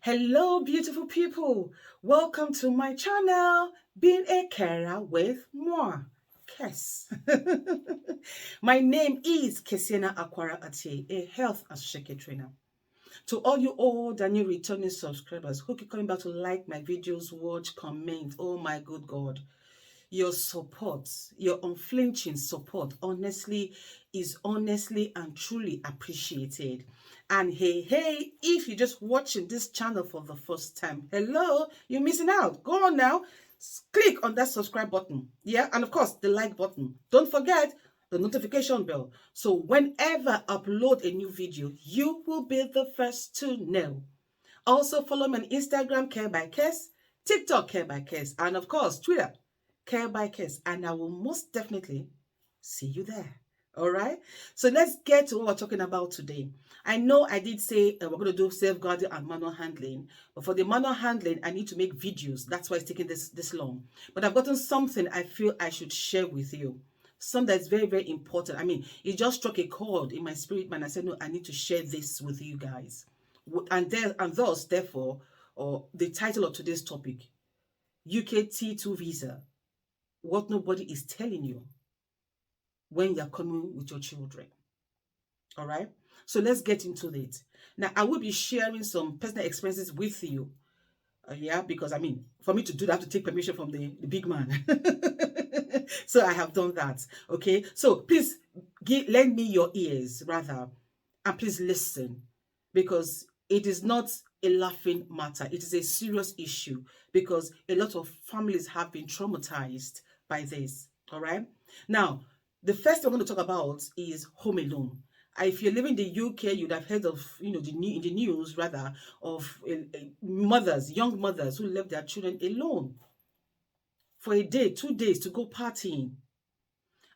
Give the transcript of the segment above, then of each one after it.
Hello, beautiful people. Welcome to my channel, Being a Carer with Moi. Kes. My name is Kesiana Akwara Ate, a health and social care trainer. To all you old and new returning subscribers who keep coming back to like my videos, watch, comment, oh my good God. Your support, your unflinching support, honestly and truly appreciated. And hey, if you're just watching this channel for the first time, hello, you're missing out. Go on now, click on that subscribe button. Yeah, and of course, the like button. Don't forget the notification bell. So whenever I upload a new video, you will be the first to know. Also, follow me on Instagram, Care by Kes, TikTok, Care by Kes, and of course, Twitter, Care by Kes. And I will most definitely see you there. All right. So let's get to what we're talking about today. I know I did say we're going to do safeguarding and manual handling, but for the manual handling, I need to make videos. That's why it's taking this long. But I've gotten something I feel I should share with you. Something that's very important. I mean, it just struck a chord in my spirit, man. I said, no, I need to share this with you guys. And thus, therefore, or the title of today's topic, UK T2 visa, what nobody is telling you when you're coming with your children. All right. So let's get into it. Now, I will be sharing some personal experiences with you. Yeah, because I mean, for me to do that, I have to take permission from the big man. So I have done that. Okay. So please lend me your ears rather, and please listen, because it is not a laughing matter. It is a serious issue because a lot of families have been traumatized by this. All right. Now, the first thing I'm going to talk about is home alone. If you're living in the UK, you'd have heard of, in the news rather, of mothers, young mothers who left their children alone for a day, 2 days to go partying.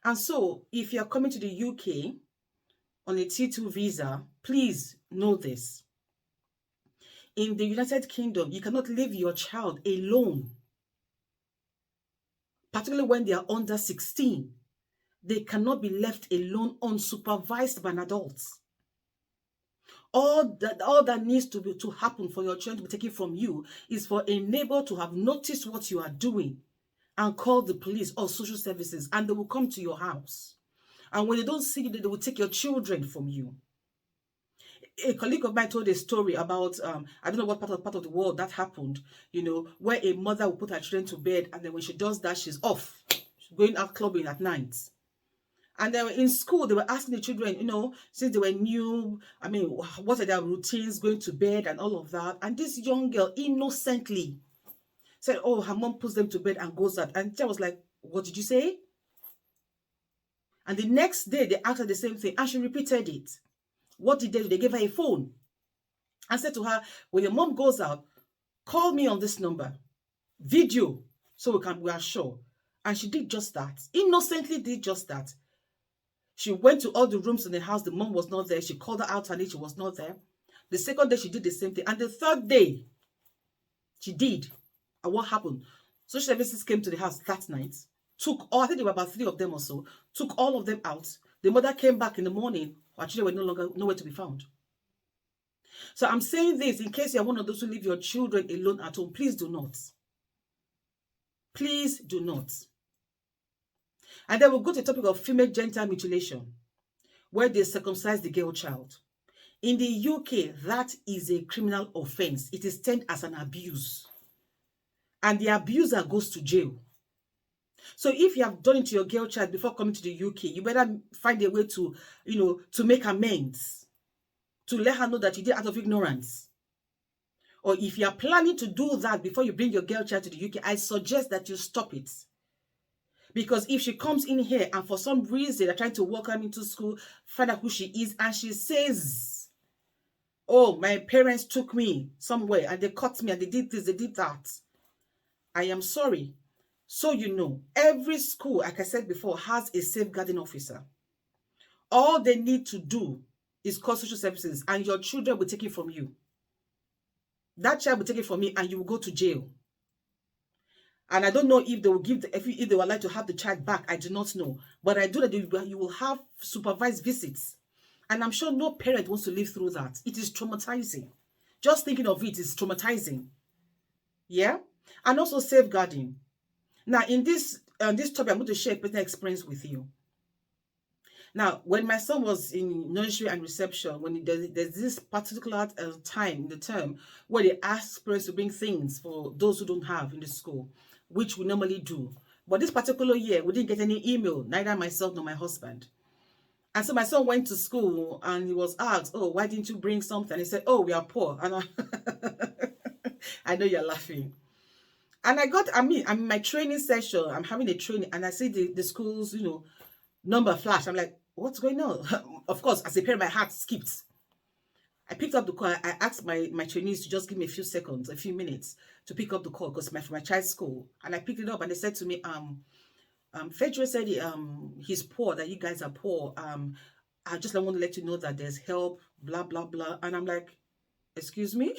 And so, if you're coming to the UK on a T2 visa, please know this. In the United Kingdom, you cannot leave your child alone, particularly when they are under 16. They cannot be left alone unsupervised by an adult. All that needs to happen for your children to be taken from you is for a neighbor to have noticed what you are doing and call the police or social services, and they will come to your house. And when they don't see you, they will take your children from you. A colleague of mine told a story about I don't know what part of the world that happened, where a mother will put her children to bed, and then when she does that, she's off. She's going out clubbing at night. And they were in school, they were asking the children, since they were new, I mean, what are their routines, going to bed and all of that. And this young girl innocently said, oh, her mom puts them to bed and goes out. And I was like, what did you say? And the next day, they asked her the same thing, and she repeated it. What did they do? They gave her a phone and said to her, when your mom goes out, call me on this number, video, so we are sure. And she did just that, innocently did just that. She went to all the rooms in the house. The mom was not there. She called her out and she was not there. The second day, she did the same thing. And the third day, she did. And what happened? Social services came to the house that night, I think there were about 3 of them or so, took all of them out. The mother came back in the morning. Her children were no longer nowhere to be found. So I'm saying this in case you're one of those who leave your children alone at home. Please do not. Please do not. And then we'll go to the topic of female gentile mutilation, where they circumcise the girl child. In the UK, that is a criminal offense. It is termed as an abuse. And the abuser goes to jail. So if you have done it to your girl child before coming to the UK, you better find a way to, to make amends, to let her know that you did out of ignorance. Or if you are planning to do that before you bring your girl child to the UK, I suggest that you stop it. Because if she comes in here and for some reason they're trying to welcome into school, find out who she is, and she says, oh, my parents took me somewhere and they caught me and they did this, they did that, I am sorry. So every school, like I said before, has a safeguarding officer. All they need to do is call social services and your children will take it from you. That child will take it from you and you will go to jail. And I don't know if they will if they would like to have the child back. I do not know. But I do that you will have supervised visits. And I'm sure no parent wants to live through that. It is traumatizing. Just thinking of it is traumatizing. Yeah. And also safeguarding. Now, in this topic, I'm going to share a personal experience with you. Now, when my son was in nursery and reception, when there's this particular time in the term where they ask parents to bring things for those who don't have in the school, which we normally do. But this particular year, we didn't get any email, neither myself nor my husband. And so my son went to school and he was asked, oh, why didn't you bring something? He said, oh, we are poor. And I know you're laughing. And I'm in my training session. I'm having a training and I see the school's, number flash. I'm like, what's going on? Of course, as a parent, my heart skipped. I picked up the call. I asked my trainees to just give me a few seconds, a few minutes to pick up the call because for my child's school. And I picked it up and they said to me, Fedro said he's poor, that you guys are poor. I just want to let you know that there's help, blah, blah, blah. And I'm like, excuse me?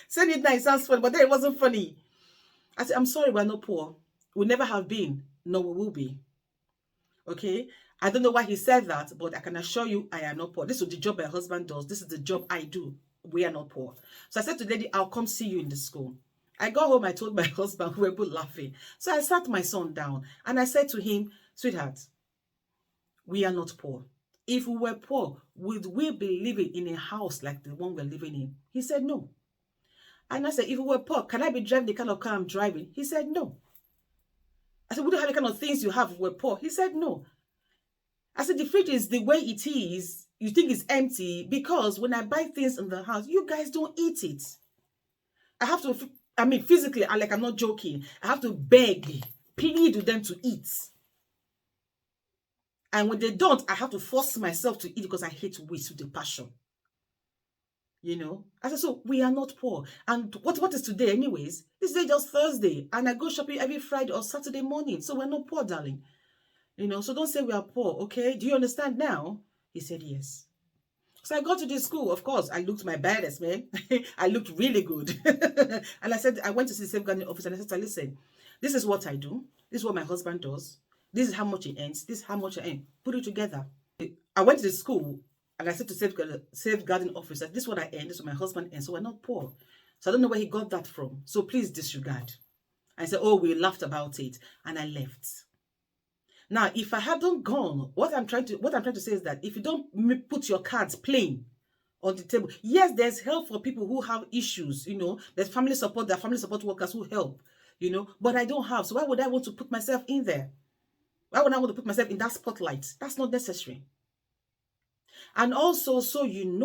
Said it nice, sounds funny, but then it wasn't funny. I said, I'm sorry, we're not poor. We never have been, no, we will be. Okay? I don't know why he said that, but I can assure you I am not poor. This is the job my husband does. This is the job I do. We are not poor. So I said to the lady, I'll come see you in the school. I got home, I told my husband, we were both laughing. So I sat my son down and I said to him, sweetheart, we are not poor. If we were poor, would we be living in a house like the one we're living in? He said, no. And I said, if we were poor, can I be driving the kind of car I'm driving? He said, no. I said, we don't have the kind of things you have if we're poor. He said, no. I said, the fridge is the way it is. You think it's empty because when I buy things in the house, you guys don't eat it. I have to, physically, I'm not joking. I have to beg, plead with them to eat. And when they don't, I have to force myself to eat because I hate waste with a passion. I said, so we are not poor. And what is today anyways? This day just Thursday. And I go shopping every Friday or Saturday morning. So we're not poor, darling. So don't say we are poor, okay? Do you understand now? He said, yes. So I got to this school, of course. I looked my baddest, man. I looked really good. And I said, I went to see the safeguarding office and I said, listen, this is what I do. This is what my husband does. This is how much he earns. This is how much I earn. Put it together. I went to the school and I said to safeguarding officer, this is what I earn. This is what my husband earns. So we're not poor. So I don't know where he got that from. So please disregard. I said, oh, we laughed about it. And I left. Now, if I hadn't gone, what I'm trying to say is that if you don't put your cards plain on the table, yes, there's help for people who have issues, there's family support, there are family support workers who help, but I don't have. So why would I want to put myself in there? Why would I want to put myself in that spotlight? That's not necessary. And also, so in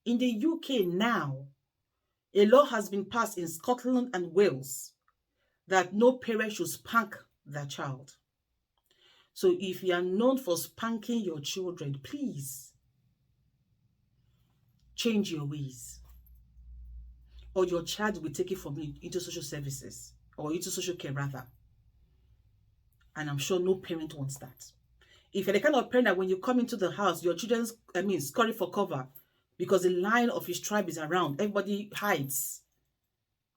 the UK now, a law has been passed in Scotland and Wales that no parent should spank their child. So if you are known for spanking your children, please change your ways. Or your child will be taken from you into social services or into social care rather. And I'm sure no parent wants that. If you're the kind of parent that when you come into the house, your children's, scurry for cover because the line of his tribe is around, everybody hides.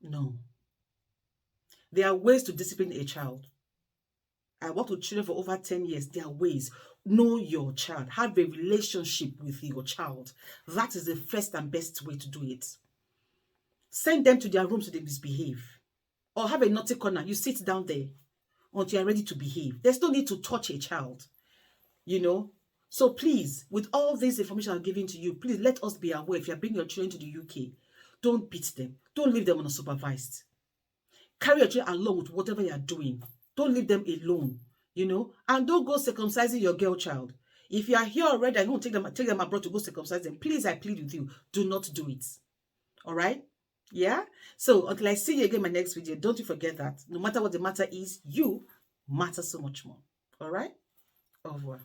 No. There are ways to discipline a child. I worked with children for over 10 years. There are ways. Know your child. Have a relationship with your child. That is the first and best way to do it. Send them to their rooms so they misbehave. Or have a naughty corner. You sit down there until you're ready to behave. There's no need to touch a child. So please, with all this information I'm giving to you, please let us be aware. If you're bringing your children to the UK, don't beat them. Don't leave them unsupervised. Carry your children along with whatever you're doing. Don't leave them alone, and don't go circumcising your girl child. If you are here already and you want to take them abroad to go circumcise them, please, I plead with you, do not do it. All right? Yeah? So until I see you again in my next video, don't you forget that no matter what the matter is, you matter so much more. All right? Au revoir.